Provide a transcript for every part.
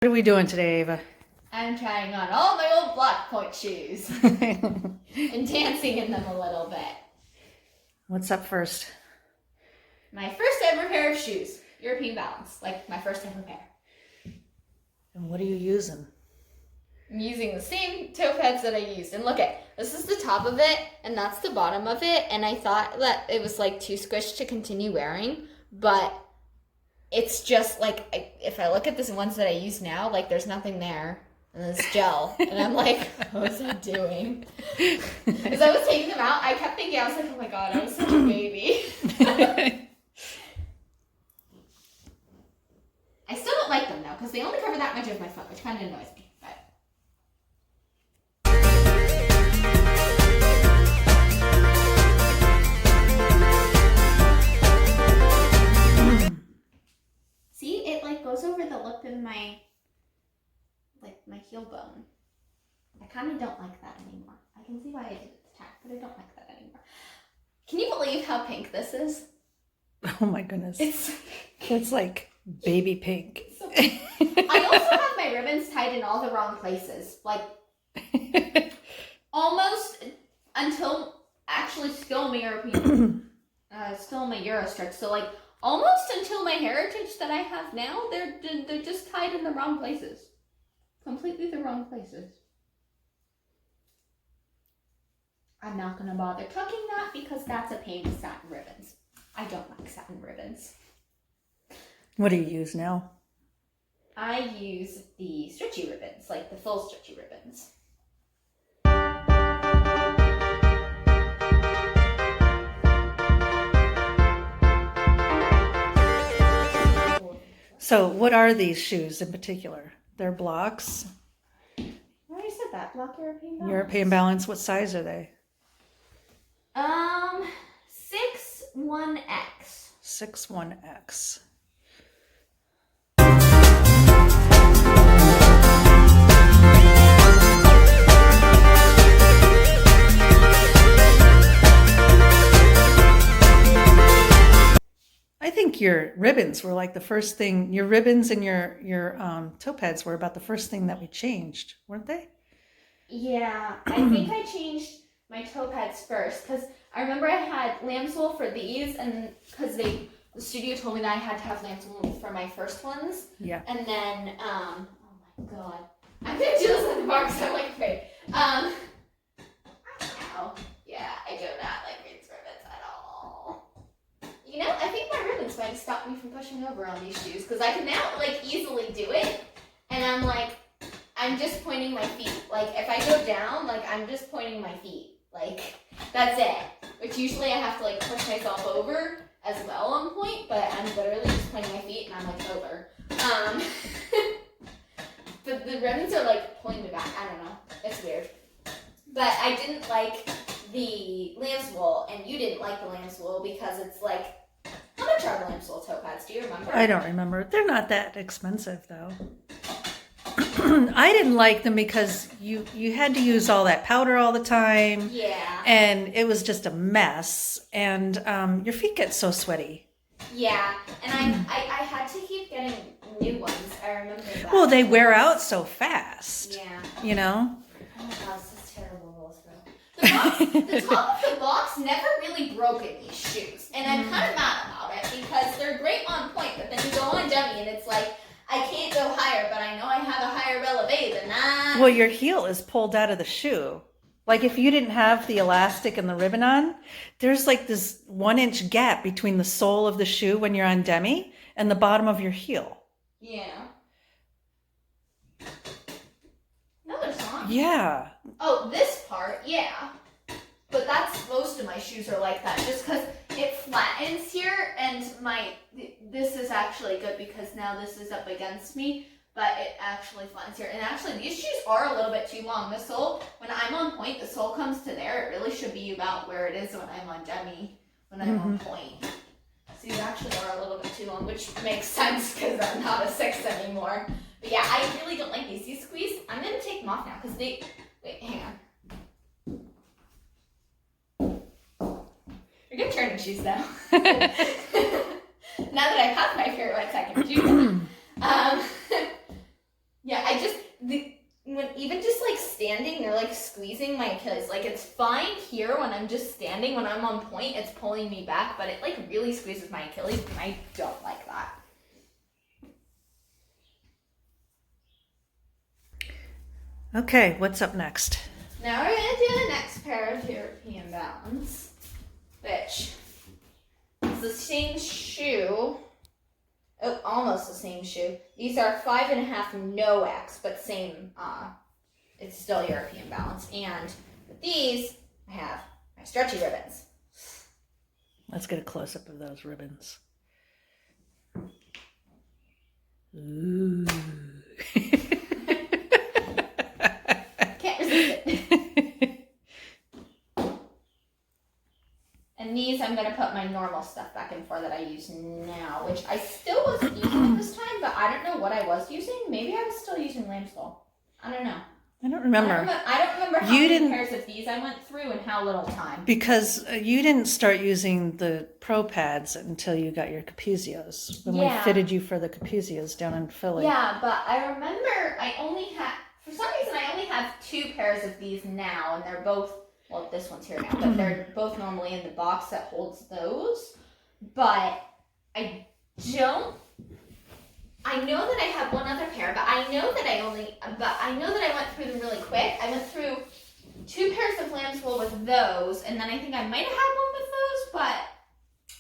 What are we doing today, Ava? I'm trying on all my old block point shoes and dancing in them a little bit. What's up first? My first ever pair of shoes, European Balance, like my first ever pair. And what are you using? I'm using the same toe pads that I used. And look this is the top of it and that's the bottom of it. And I thought that it was like too squished to continue wearing, but it's just like, if I look at the ones that I use now, like there's nothing there. And it's gel. And I'm like, what was I doing? As I was taking them out, I kept thinking, I was like, oh my God, I was such a baby. I still don't like them though, because they only cover that much of my foot, which kind of annoys me. But see, it like goes over the lip in my heel bone. I kind of don't like that anymore. I can see why I did it the tack, but I don't like that anymore. Can you believe how pink this is? Oh my goodness. It's like baby pink. So pink. I also have my ribbons tied in all the wrong places. Like, almost until actually still my European, still my Euro stretch. So like, almost until my heritage that I have now, they're just tied in the wrong places. Completely the wrong places. I'm not going to bother tucking that because that's a pain with satin ribbons. I don't like satin ribbons. What do you use now? I use the stretchy ribbons, like the full stretchy ribbons. So what are these shoes in particular? They're blocks? I already said that. Block European Balance. European Balance. What size are they? 6'1"X. 6'1"X. I think your ribbons were like the first thing. Your ribbons and your toe pads were about the first thing that we changed, weren't they? Yeah, I think I changed my toe pads first because I remember I had lamb's wool for these, and because the studio told me that I had to have lamb's wool for my first ones. Yeah. And then, oh my God, I'm gonna do this in the bar because I'm like afraid. Ow. Yeah, I do not like these ribbons at all. You know, I think my ribbons might stop me from pushing over on these shoes because I can now like easily do it, and I'm just pointing my feet. Like if I go down, like I'm just pointing my feet. Like that's it. Which usually I have to like push myself over as well on point, but I'm literally just pointing my feet and I'm like over. But the ribbons are like pointed back. I don't know. It's weird. But I didn't like the lamb's wool, and you didn't like the lamb's wool because it's like, how much are lamb's wool toe pads? Do you remember? I don't remember. They're not that expensive though. I didn't like them because you had to use all that powder all the time. Yeah. And it was just a mess. And your feet get so sweaty. Yeah. And I had to keep getting new ones. I remember that. Well, they wear out so fast. Yeah. You know? Oh my God, this is terrible, Roseville. The top of the box never really broke in these shoes. And I'm kind of mad about it because they're great on point, but then you go on dummy and it's like, I can't go higher, but I know I have a higher releve than that. Well, your heel is pulled out of the shoe. Like if you didn't have the elastic and the ribbon on, there's like this 1-inch gap between the sole of the shoe when you're on demi and the bottom of your heel. Yeah. No, there's not. Yeah. Oh, this part, yeah. But that's most of my shoes are like that, just because it flattens here, and this is actually good because now this is up against me, but it actually flattens here. And actually, these shoes are a little bit too long. The sole, when I'm on point, the sole comes to there. It really should be about where it is when I'm on demi, when I'm on point. So these actually are a little bit too long, which makes sense because I'm not a 6 anymore. But yeah, I really don't like these. These squeeze. I'm going to take them off now because wait, hang on. You're good turning shoes now. Now that I have my pirouettes, I can do them. when even just like standing, they're like squeezing my Achilles. Like it's fine here when I'm just standing. When I'm on point, it's pulling me back, but it like really squeezes my Achilles, and I don't like that. Okay, what's up next? Now we're gonna do the next pair of European Balance, which is the same shoe. Oh, almost the same shoe. These are 5.5 no X, but same. It's still European Balance. And with these, I have my stretchy ribbons. Let's get a close up of those ribbons. Ooh. Can't resist it. And these, I'm gonna put my normal stuff back in for that I use now, which I still wasn't using this time, but I don't know what I was using. Maybe I was still using lamb's wool. I don't know. I don't remember. I don't remember how many pairs of these I went through and how little time. Because you didn't start using the Pro pads until you got your Capuzios. When we fitted you for the Capuzios down in Philly. Yeah, but I remember for some reason I only have 2 pairs of these now, and they're both, well, this one's here now, but they're both normally in the box that holds those. But I know that I have one other pair, but I know that I went through them really quick. I went through 2 pairs of lamb's wool with those, and then I think I might have had one with those, but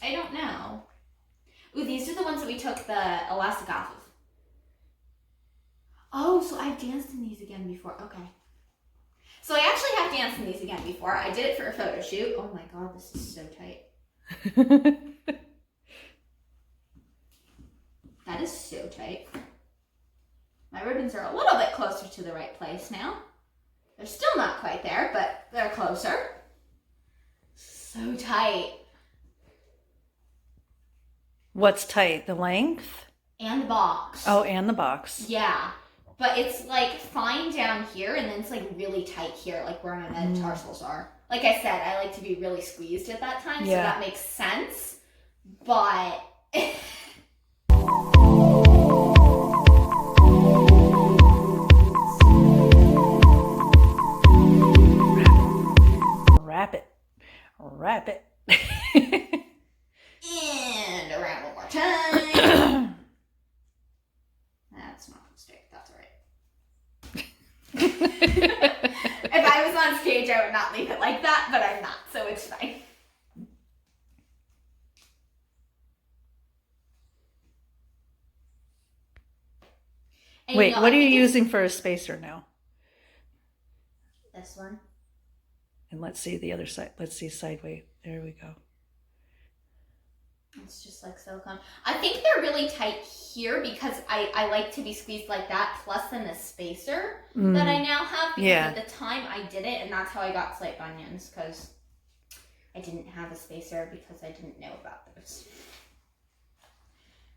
I don't know. Ooh, these are the ones that we took the elastic off of. Oh, so I've danced in these again before. Okay. So I actually have danced in these again before. I did it for a photo shoot. Oh my god, this is so tight. That is so tight. My ribbons are a little bit closer to the right place now. They're still not quite there, but they're closer. So tight. What's tight? The length? And the box. Oh, and the box. Yeah. But it's like fine down here, and then it's like really tight here, like where my metatarsals are. Like I said, I like to be really squeezed at that time, so that makes sense. But Wrap it. and around one more time. That's not a mistake. That's all right. If I was on stage, I would not leave it like that, but I'm not, so it's fine. And wait, what are you using for a spacer now? This one. And let's see the other side. Let's see sideways. There we go. It's just like silicone. I think they're really tight here because I like to be squeezed like that, plus then the spacer that I now have, because at the time I did it, and that's how I got slight bunions, because I didn't have a spacer because I didn't know about those.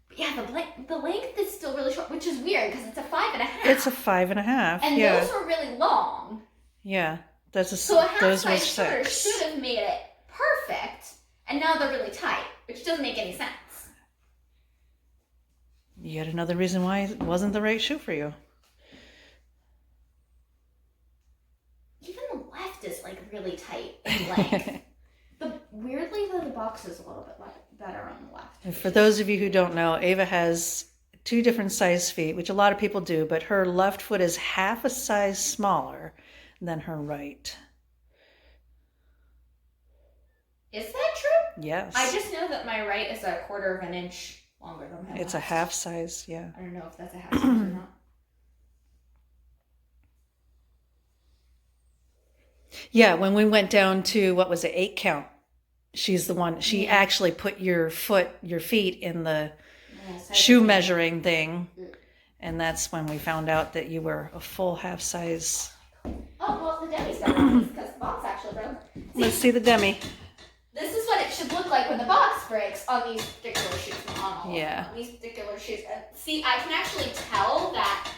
But yeah, the length is still really short, which is weird because it's a 5.5. It's a 5.5. And those were really long. Yeah, so a half size shorter should have made it perfect, and now they're really tight, which doesn't make any sense. Yet another reason why it wasn't the right shoe for you. Even the left is like really tight in length. Weirdly though, the box is a little bit better on the left. And for those of you who don't know, Ava has 2 different size feet, which a lot of people do, but her left foot is half a size smaller than her right. Is that true? Yes. I just know that my right is a 1/4 of an inch longer than my left. It's a half size, yeah. I don't know if that's a half size or not. Yeah, when we went down to, 8 count, she's the one, she actually put your feet in the shoe measuring thing. And that's when we found out that you were a full half size. Oh, well, the demi's better because the box actually broke. Let's see the demi. This is what it should look like when the box breaks on these particular shoes. On all of them, these particular shoes. And see, I can actually tell that,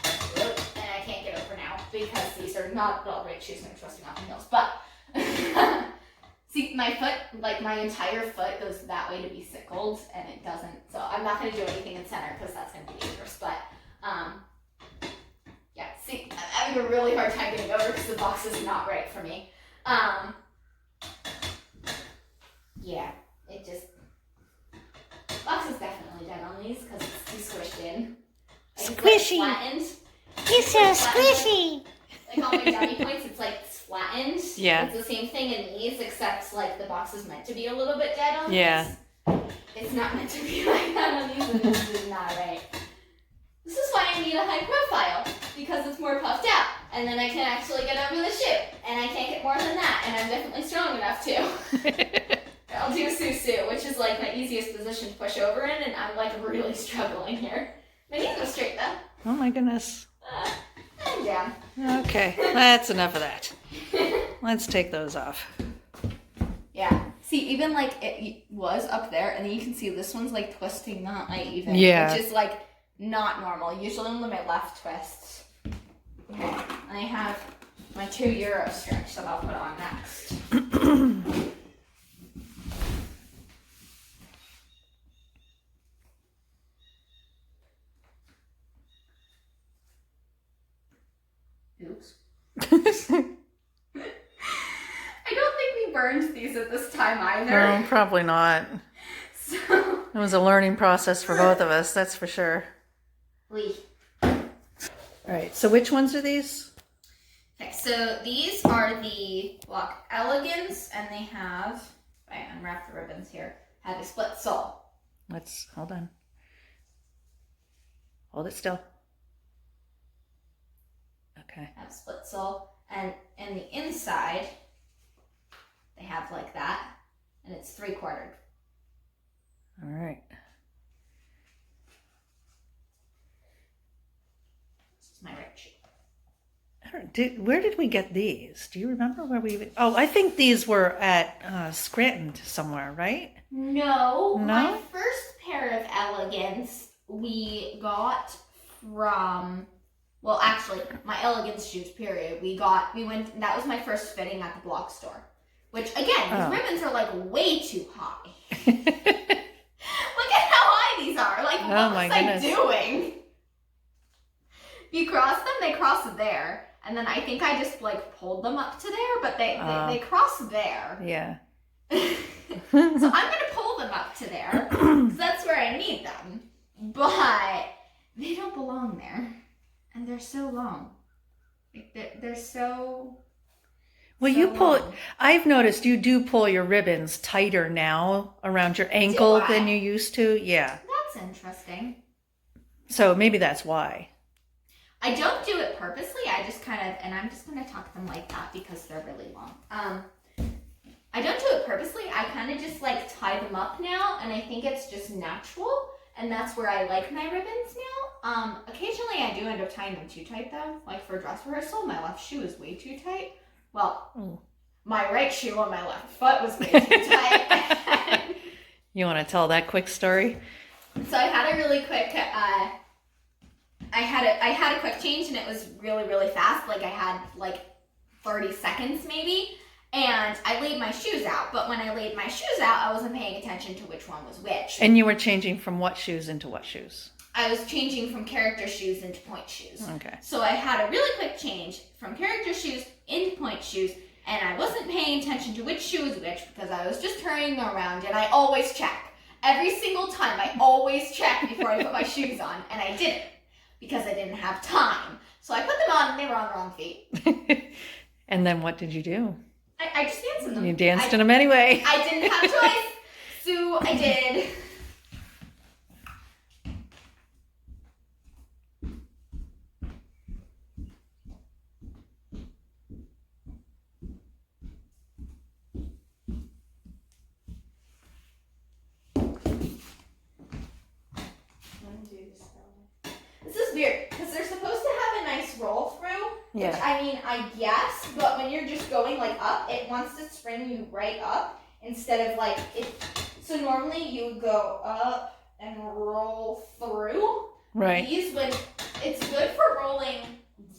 and I can't get over now because these are not all right shoes and I'm trusting off my heels. But see, my foot, like my entire foot goes that way to be sickled, and it doesn't. So I'm not going to do anything in center because that's going to be dangerous. But yeah, see, having a really hard time getting over because the box is not right for me. Yeah, it just, box is definitely dead on these because it's too squished in. Like, Squishy. Flattened. It's so squishy. Like all my dummy points, it's like it's flattened. Yeah. It's the same thing in these, except like the box is meant to be a little bit dead on Yeah. these. It's not meant to be like that on these, and this is not right. This is why I need a high profile, because it's more puffed out, and then I can actually get over the shoe, and I can't get more than that, and I'm definitely strong enough to. I'll do susu, which is like my easiest position to push over in, and I'm like really struggling here. My knees are straight though. Oh my goodness. I'm down. Okay, that's enough of that. Let's take those off. Yeah. See, even like it was up there, and then you can see this one's like twisting not right even. Yeah. Which is like not normal. Usually only my left twists. Okay. And I have my 2 euro stretch that I'll put on next. Oops. I don't think we burned these at this time either. No, probably not. So. It was a learning process for both of us, that's for sure. We. All right, so which ones are these? Okay, so these are the BLOCH Elegance, and they have, if I unwrap the ribbons here, have a split sole. Let's, hold on. Hold it still. Okay. Have a split sole, and in the inside, they have like that, and it's 3/4. All right. This is my right shoe. Where did we get these? Do you remember where we... Oh, I think these were at Scranton somewhere, right? No, No? my first pair of Elegance we got from, well, actually, my Elegance shoes, period. That was my first fitting at the BLOCH store. Which, again, these ribbons are like way too high. Look at how high these are. Like, what was I doing? If you cross them, they cross there. And then I think I just like pulled them up to there, but they cross there. Yeah. So I'm going to pull them up to there because that's where I need them. But they don't belong there. And they're so long. Like they're so... Well, so you pull it. long. I've noticed you do pull your ribbons tighter now around your ankle than you used to. Yeah. That's interesting. So maybe that's why. I don't do it purposely. I just kind of, and I'm just going to tuck them like that because they're really long. I don't do it purposely. I kind of just like tie them up now, and I think it's just natural, and that's where I like my ribbons now. Occasionally I do end up tying them too tight though. Like for dress rehearsal, my left shoe is way too tight. Well, my right shoe on my left foot was way too tight. You want to tell that quick story? So I had a really quick, I had a quick change, and it was really, really fast. Like I had like 30 seconds maybe, and I laid my shoes out. But when I laid my shoes out, I wasn't paying attention to which one was which. And you were changing from what shoes into what shoes? I was changing from character shoes into point shoes. Okay. So I had a really quick change from character shoes into point shoes, and I wasn't paying attention to which shoe was which because I was just turning them around, and I always check. Every single time, I always check before I put my shoes on, and I didn't because I didn't have time. So I put them on, and they were on the wrong feet. And then what did you do? I just danced in them. You danced in them anyway. I didn't have a choice, so I did. This is weird because they're supposed to have a nice roll through. Yeah. Which, I mean, I guess, but when you're just going like up, it wants to spring you right up instead of like it. So normally you go up and roll through. Right. These, when it's good for rolling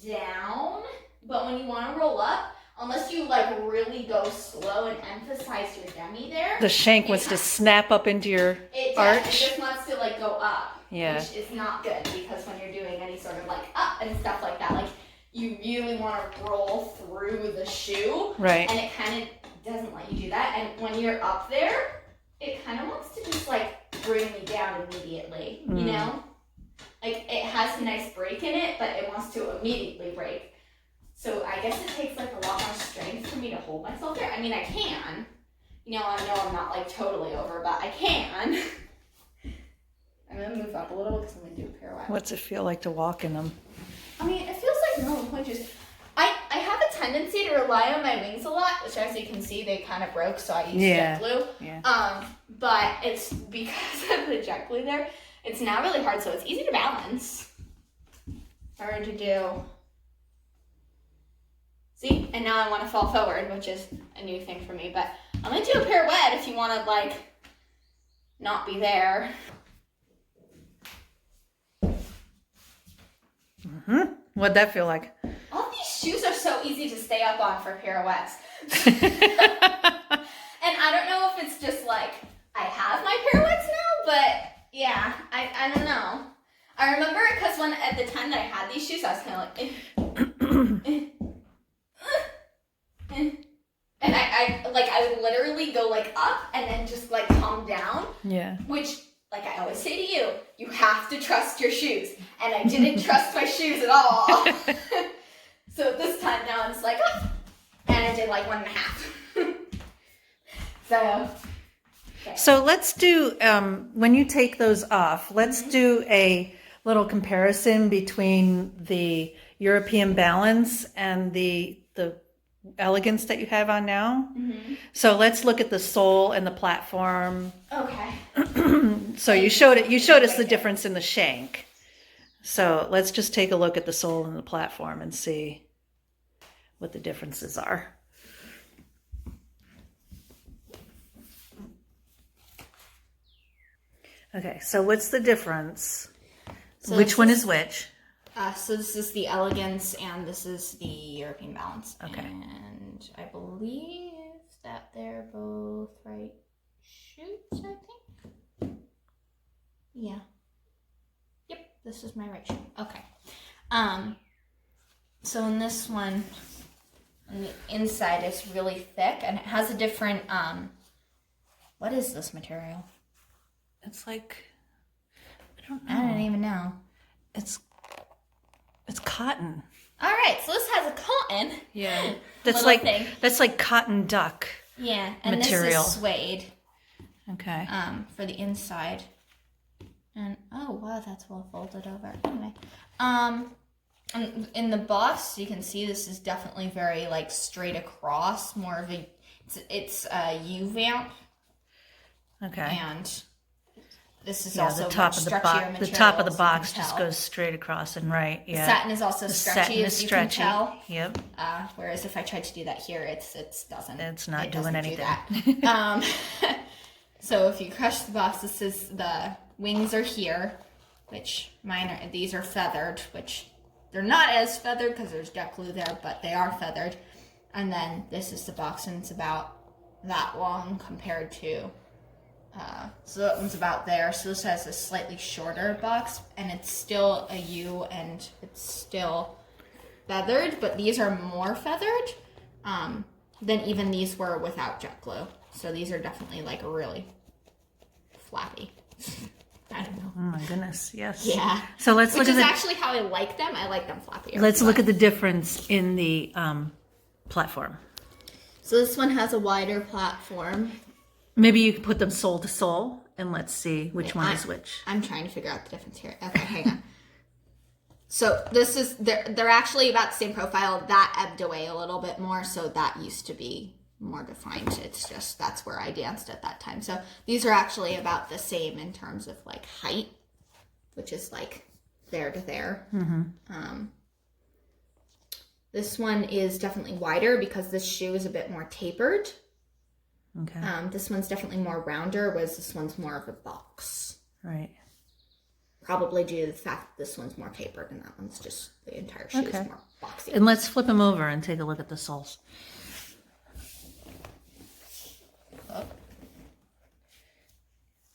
down, but when you want to roll up, unless you like really go slow and emphasize your demi there, The shank wants to snap up into your arch. It just wants to like go up. Yeah. Which is not good because when you're doing any sort of like up and stuff like that, like you really want to roll through the shoe. Right. And it kind of doesn't let you do that. And when you're up there, it kind of wants to just like bring me down immediately, you know? Like it has a nice break in it, but it wants to immediately break. So I guess it takes like a lot more strength for me to hold myself there. I mean, I can. You know, I know I'm not like totally over, but I can. I'm gonna move up a little because I'm gonna do a pirouette. What's it feel like to walk in them? I mean, it feels like normal punches. I have a tendency to rely on my wings a lot, which as you can see, they kind of broke, so I used jet glue. Yeah. But it's because of the jet glue there. It's now really hard, so it's easy to balance. Hard to do. See? And now I want to fall forward, which is a new thing for me. But I'm going to do a pirouette if you want to, like, not be there. What'd that feel like? All these shoes are so easy to stay up on for pirouettes. And I don't know if it's just like I have my pirouettes now, but yeah, I don't know. I remember because when at the time that I had these shoes, I was kind of like, and I would literally go like up and then just like calm down. Yeah. Which, like I always say to you, you have to trust your shoes, and I didn't trust my shoes at all. So this time now I'm just like, oh, and I did like 1.5. So. Okay. So let's do, when you take those off, let's do a little comparison between the European Balance and the Elegance that you have on now. So let's look at the sole and the platform. Okay. So you showed us the difference in the shank. So let's just take a look at the sole and the platform and see what the differences are. Okay, so what's the difference? So which one is which? So this is the Elegance and this is the European Balance. Okay. And I believe that they're both right shoes, I think. Yeah. Yep, this is my right shoe. Okay. So in this one, on the inside is really thick and it has a different, what is this material? It's like, I don't know. I don't even know. It's cotton. All right, so this has a cotton. Yeah. That's little like thing. That's like cotton duck. Yeah, and material. this is suede. Okay. For the inside. And oh wow, that's well folded over. Anyway. In the bust, you can see this is definitely very like straight across, more of a it's a U-vamp. Okay. And this is Yeah, also the top much of the stretchier box. material. The top of the so you box can just tell. goes straight across and right. Yeah. The satin is also The stretchy, satin is as you stretchy. can tell. Yep. Whereas if I tried to do that here, it doesn't. It's not it doing doesn't do anything. that. So if you crush the box, this is the wings are here, which these are feathered, which they're not as feathered because there's jet glue there, but they are feathered. And then this is the box, and it's about that long compared to. So that one's about there. So this has a slightly shorter box, and it's still a U, and it's still feathered, but these are more feathered than even these were without jet glue. So these are definitely like really flappy. I don't know. Oh my goodness. Yes. Yeah. So let's Which look is at actually how I like them. I like them flappier. let's look at the difference in the platform. So this one has a wider platform. Maybe you could put them sole to sole and let's see which one is which. I'm trying to figure out the difference here. Okay, hang on. So this is, they're actually about the same profile. That ebbed away a little bit more, so that used to be more defined. It's just, that's where I danced at that time. So these are actually about the same in terms of like height, which is like there to there. This one is definitely wider because this shoe is a bit more tapered. Okay. This one's definitely more rounder, whereas this one's more of a box. Right. Probably due to the fact that this one's more tapered and that one's just, the entire shoe is more boxy. And let's flip them over and take a look at the soles.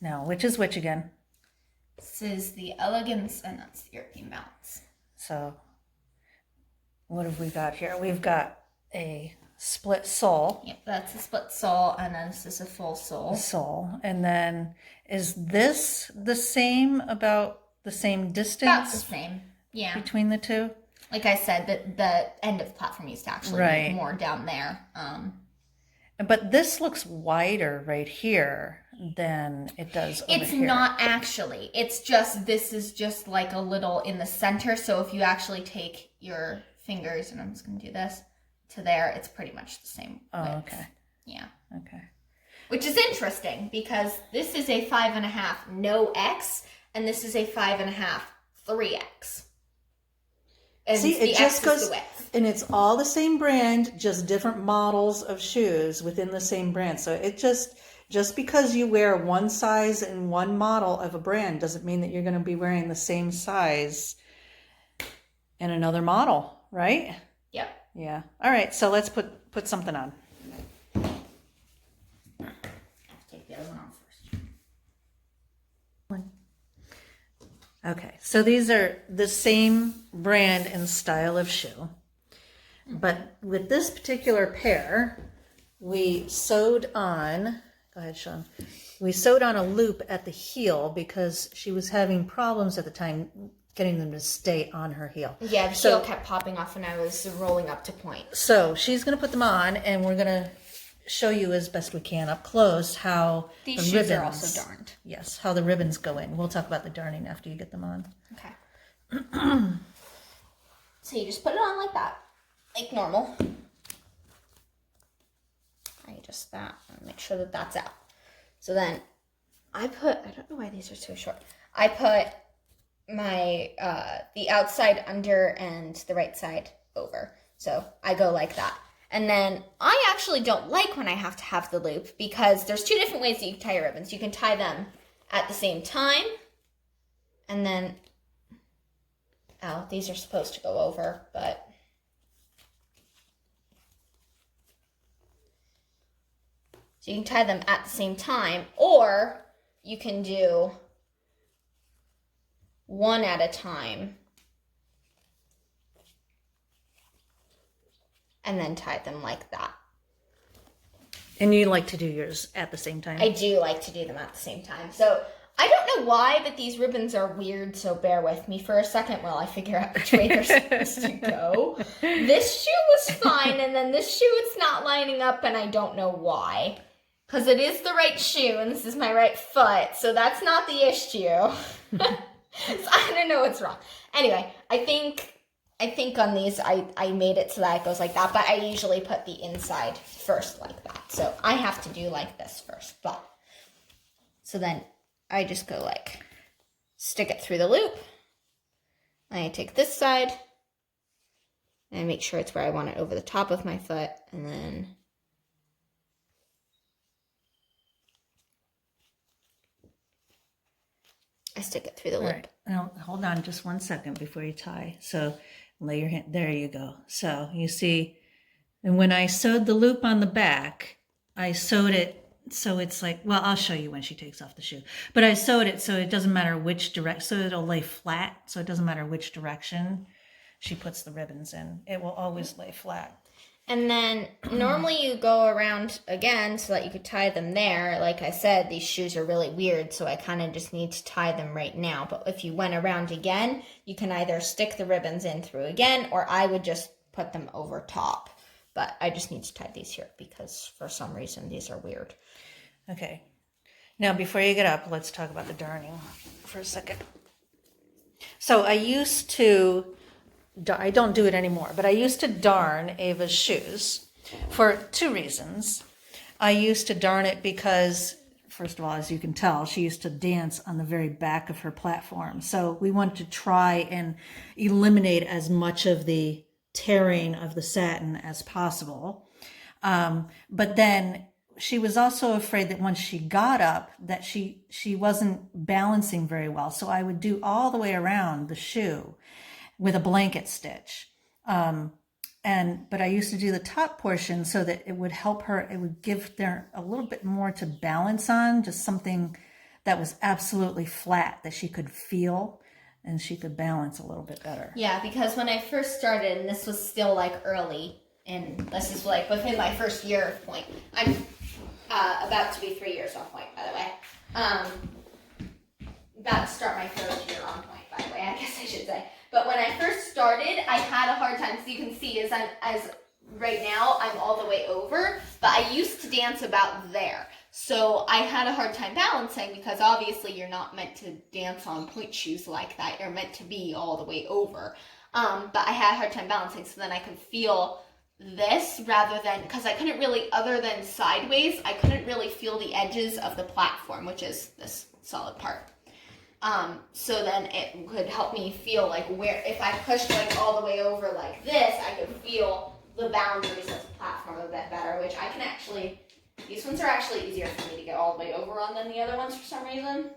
Now, which is which again? This is the Elegance and that's the European Balance. So what have we got here? We've got a split sole. Yep, that's a split sole, and then this is a full sole. And then is this the same, about the same distance? About the same, yeah. Between the two? Like I said, the end of the platform used to actually be more down there. But this looks wider right here than it does over here. It's not actually. It's just, this is just like a little in the center. So if you actually take your fingers, and I'm just going to do this, to there, it's pretty much the same width. Oh, okay. Yeah. Okay. Which is interesting because this is a 5.5 no X, and this is a 5.5 3X. And see, it just goes, the width. And it's all the same brand, just different models of shoes within the same brand. So it just because you wear one size and one model of a brand doesn't mean that you're going to be wearing the same size in another model, right? Yep. Yeah. All right. So let's put something on. Take the other one off first. Okay. So these are the same brand and style of shoe. But with this particular pair, we sewed on, go ahead, Sean. We sewed on a loop at the heel because she was having problems at the time getting them to stay on her heel. Yeah, the heel kept popping off when I was rolling up to point. So she's going to put them on, and we're going to show you as best we can up close how these the shoes ribbons are also darned. Yes, how the ribbons go in. We'll talk about the darning after you get them on. Okay. So you just put it on like that. Like normal. I just make sure that that's out. So then I don't know why these are so short. I put my, the outside under and the right side over. So I go like that. And then I actually don't like when I have to have the loop because there's two different ways that you can tie your ribbons. You can tie them at the same time. And then, these are supposed to go over, but so you can tie them at the same time, or you can do one at a time and then tie them like that. And you like to do yours at the same time? I do like to do them at the same time. So I don't know why, but these ribbons are weird, so bear with me for a second while I figure out which way they're supposed to go. This shoe was fine, and then this shoe, it's not lining up, and I don't know why. Because it is the right shoe, and this is my right foot, so that's not the issue. So I don't know what's wrong. Anyway, I think on these, I made it so that it goes like that, but I usually put the inside first like that. So I have to do like this first, but so then I just go like, stick it through the loop. I take this side, and I make sure it's where I want it over the top of my foot, and then I stick it through the loop. Right. Now, hold on just 1 second before you tie. So lay your hand, there you go. So you see, and when I sewed the loop on the back, I sewed it so it's like, well, I'll show you when she takes off the shoe. But I sewed it so it doesn't matter which direction, so it'll lay flat. So it doesn't matter which direction she puts the ribbons in. It will always lay flat. And then normally you go around again so that you could tie them there. Like I said, these shoes are really weird, so I kind of just need to tie them right now. But if you went around again, you can either stick the ribbons in through again, or I would just put them over top. But I just need to tie these here because for some reason these are weird. Okay. Now, before you get up, let's talk about the darning for a second. So I used to, I don't do it anymore, but I used to darn Ava's shoes for two reasons. I used to darn it because, first of all, as you can tell, she used to dance on the very back of her platform. So we wanted to try and eliminate as much of the tearing of the satin as possible. But then she was also afraid that once she got up that she wasn't balancing very well. So I would do all the way around the shoe with a blanket stitch. But I used to do the top portion so that it would help her. It would give there a little bit more to balance on, just something that was absolutely flat that she could feel. and she could balance a little bit better. Yeah, because when I first started, and this was still like early, and this is like within my first year of point. I'm about to be 3 years on point, by the way. About to start my third year on point, by the way, I guess I should say. But when I first started, I had a hard time, as you can see, as right now, I'm all the way over, but I used to dance about there. So I had a hard time balancing because obviously you're not meant to dance on point shoes like that. You're meant to be all the way over. But I had a hard time balancing, so then I could feel this rather than, because I couldn't really, other than sideways, I couldn't really feel the edges of the platform, which is this solid part. So then it could help me feel like where, if I pushed like all the way over like this, I could feel the boundaries of the platform a bit better, which I can actually, these ones are actually easier for me to get all the way over on than the other ones for some reason.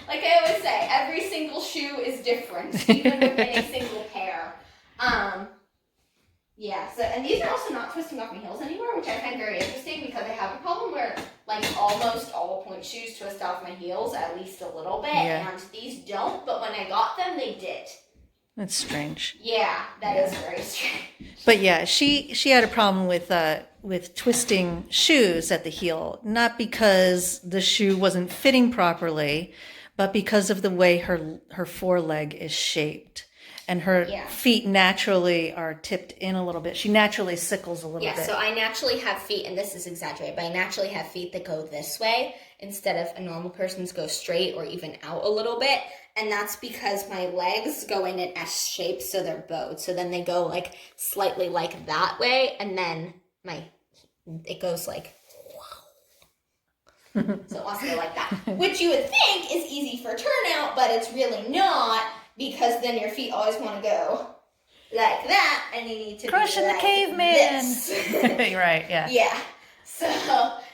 Like I always say, every single shoe is different, even within a single pair. Yeah, so, and these are also not twisting off my heels anymore, which I find very interesting because I have a problem where, like, almost all point shoes twist off my heels at least a little bit, and these don't, but when I got them, they did. That's strange. Yeah, that is very strange. But yeah, she had a problem with twisting shoes at the heel, not because the shoe wasn't fitting properly, but because of the way her foreleg is shaped. And her feet naturally are tipped in a little bit. She naturally sickles a little bit. Yeah, so I naturally have feet, and this is exaggerated, but I naturally have feet that go this way instead of a normal person's go straight or even out a little bit. And that's because my legs go in an S shape, so they're bowed. So then they go like slightly like that way, and then it goes like, so it wants to go like that. Which you would think is easy for turnout, but it's really not, because then your feet always want to go like that, and you need to crushing be the like caveman. this. Right, yeah. Yeah. So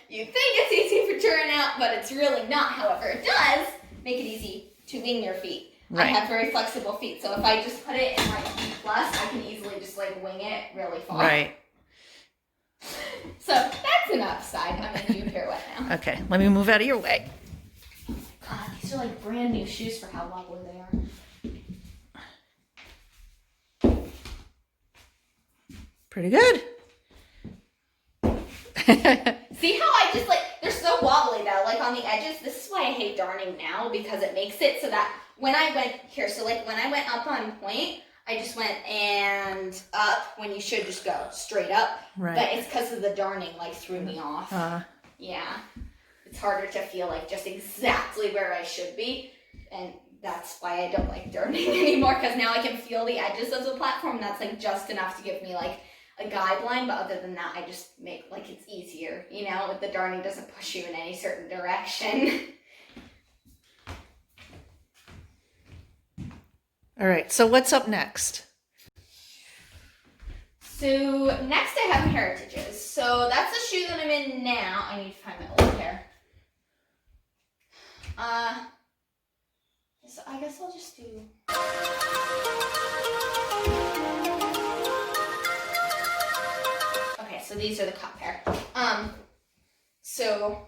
you think it's easy for turnout, but it's really not. However, it does make it easy to wing your feet. Right. I have very flexible feet, so if I just put it in like B+, I can easily just like wing it really far. Right. So that's an upside. I'm going to do a pirouette now. Okay, let me move out of your way. God, these are like brand new shoes for how wobbly they are. Pretty good. See how I just like, they're so wobbly though, like on the edges. This is why I hate darning now, because it makes it so that when I went here, so like when I went up on point, I just went and up when you should just go straight up. Right. But it's because of the darning like threw me off. Yeah. It's harder to feel like just exactly where I should be. And that's why I don't like darning anymore, because now I can feel the edges of the platform. That's like just enough to give me like a guideline, but other than that, I just make like it's easier, you know, with the darning doesn't push you in any certain direction. All right, so what's up next? So next I have heritages. So that's the shoe that I'm in now. I need to find my old pair. So I guess I'll just do. Okay, so these are the cup pair. So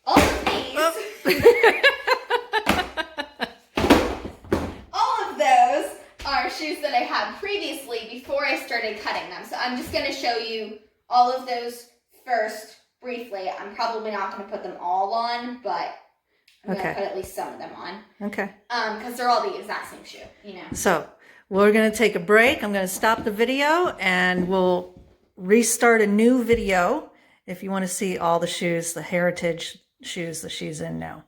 all of these. All of those are shoes that I had previously before I started cutting them. So I'm just going to show you all of those first briefly. I'm probably not going to put them all on, but I'm going to put at least some of them on. Okay. Because they're all the exact same shoe, you know. So we're going to take a break. I'm going to stop the video and we'll restart a new video if you want to see all the shoes, the heritage shoes that she's in now.